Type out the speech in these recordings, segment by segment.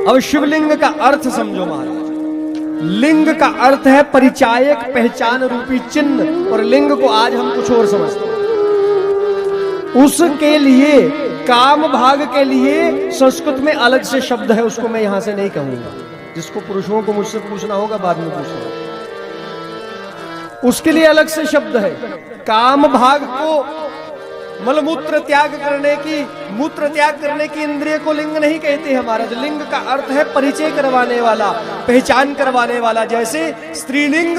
अब शिवलिंग का अर्थ समझो महाराज। लिंग का अर्थ है परिचायक, पहचान रूपी चिन्ह, और लिंग को आज हम कुछ और समझते हैं। उसके लिए, काम भाग के लिए संस्कृत में अलग से शब्द है, उसको मैं यहां से नहीं कहूंगा। जिसको पुरुषों को मुझसे पूछना होगा बाद में पूछना, उसके लिए अलग से शब्द है। काम भाग को मलमूत्र त्याग करने की, मूत्र त्याग करने की इंद्रिय को लिंग नहीं कहते हमारा। लिंग का अर्थ है परिचय करवाने वाला, पहचान करवाने वाला। जैसे स्त्रीलिंग,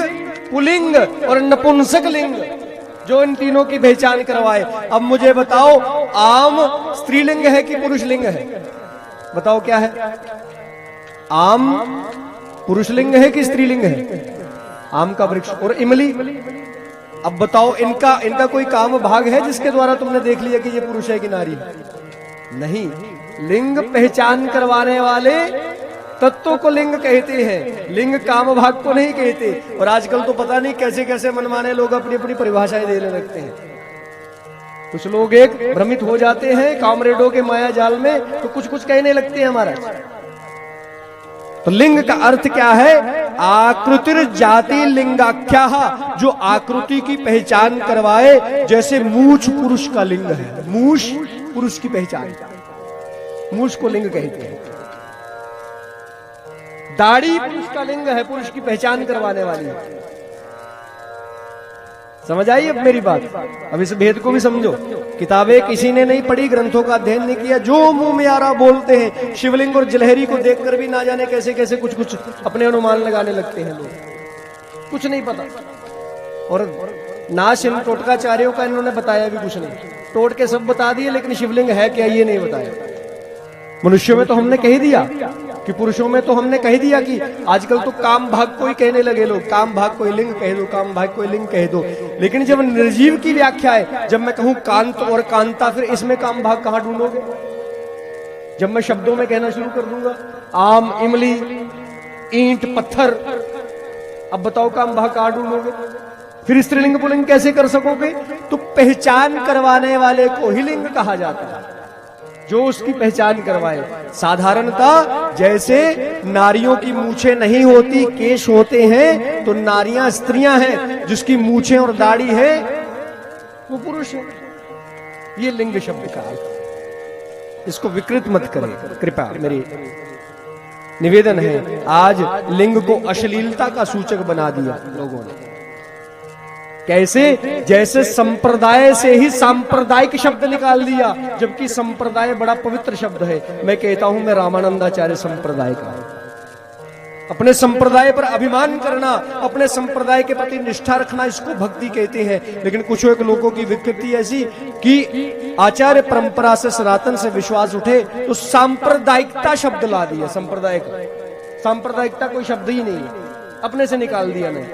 पुलिंग और नपुंसक लिंग, जो इन तीनों की पहचान करवाए। अब मुझे बताओ, आम स्त्रीलिंग है कि पुरुष लिंग है? बताओ क्या है? आम पुरुषलिंग है कि स्त्रीलिंग है? आम का वृक्ष। और इमली, अब बताओ इनका कोई काम भाग है जिसके द्वारा तुमने देख लिया कि ये पुरुष है कि नारी है? नहीं। लिंग पहचान करवाने वाले तत्व को लिंग कहते हैं, लिंग काम भाग को नहीं कहते। और आजकल तो पता नहीं कैसे कैसे मनमाने लोग अपनी अपनी परिभाषाएं देने लगते हैं। कुछ लोग एक भ्रमित हो जाते हैं कामरेडों के माया जाल में, तो कुछ कुछ कहने लगते हैं हमारा। तो लिंग का अर्थ क्या है? आकृतिर जाति लिंगाख्या, जो आकृति की पहचान करवाए। जैसे मूछ पुरुष का लिंग है, मूछ पुरुष की पहचान, मूछ को लिंग कहते हैं। दाढ़ी पुरुष का लिंग है, पुरुष की पहचान करवाने वाली है। समझ आई अब मेरी बात? अब इस भेद को भी समझो। किताबें किसी ने नहीं पढ़ी, ग्रंथों का अध्ययन नहीं किया, जो मुंह में आ रहा बोलते हैं। शिवलिंग और जलहरी को देखकर भी ना जाने कैसे कैसे कुछ कुछ अपने अनुमान लगाने लगते हैं लोग, कुछ नहीं पता। और नाश इन टोटकाचार्यों का इन्होंने बताया भी कुछ नहीं। टोट के सब बता दिए, लेकिन शिवलिंग है क्या ये नहीं बताया। मनुष्यों में तो हमने कह दिया कि, पुरुषों में तो हमने कह दिया कि आजकल तो काम भाग को ही कहने लगे लोग। काम भाग को लिंग कह दो, काम भाग को लिंग कह दो। लेकिन जब निर्जीव की व्याख्या है, जब मैं कहूं कांत और कांता, फिर इसमें काम भाग कहां ढूंढोगे? जब मैं शब्दों में कहना शुरू कर दूंगा, आम, इमली, ईंट, पत्थर, अब बताओ काम भाग कहां ढूंढोगे? फिर स्त्रीलिंग पुल्लिंग कैसे कर सकोगे? तो पहचान करवाने वाले को ही लिंग कहा जाता है, जो उसकी पहचान करवाए। साधारणतः जैसे नारियों की मूछें नहीं होती, केश होते हैं, तो नारियां स्त्रियां हैं, जिसकी मूछें और दाढ़ी है वो पुरुष है। ये लिंग शब्द का है, इसको विकृत मत करें कृपया, मेरी निवेदन है। आज लिंग को अश्लीलता का सूचक बना दिया लोगों ने। कैसे? जैसे संप्रदाय से ही सांप्रदायिक शब्द निकाल दिया, जबकि संप्रदाय बड़ा पवित्र शब्द है। मैं कहता हूं मैं रामानंदाचार्य संप्रदाय का। अपने संप्रदाय पर अभिमान करना, अपने संप्रदाय के प्रति निष्ठा रखना, इसको भक्ति कहते हैं। लेकिन कुछ एक लोगों की विकृति ऐसी कि आचार्य परंपरा से, सनातन से विश्वास उठे तो सांप्रदायिकता शब्द ला दिया। सांप्रदायिकता कोई शब्द ही नहीं है, अपने से निकाल दिया। नहीं,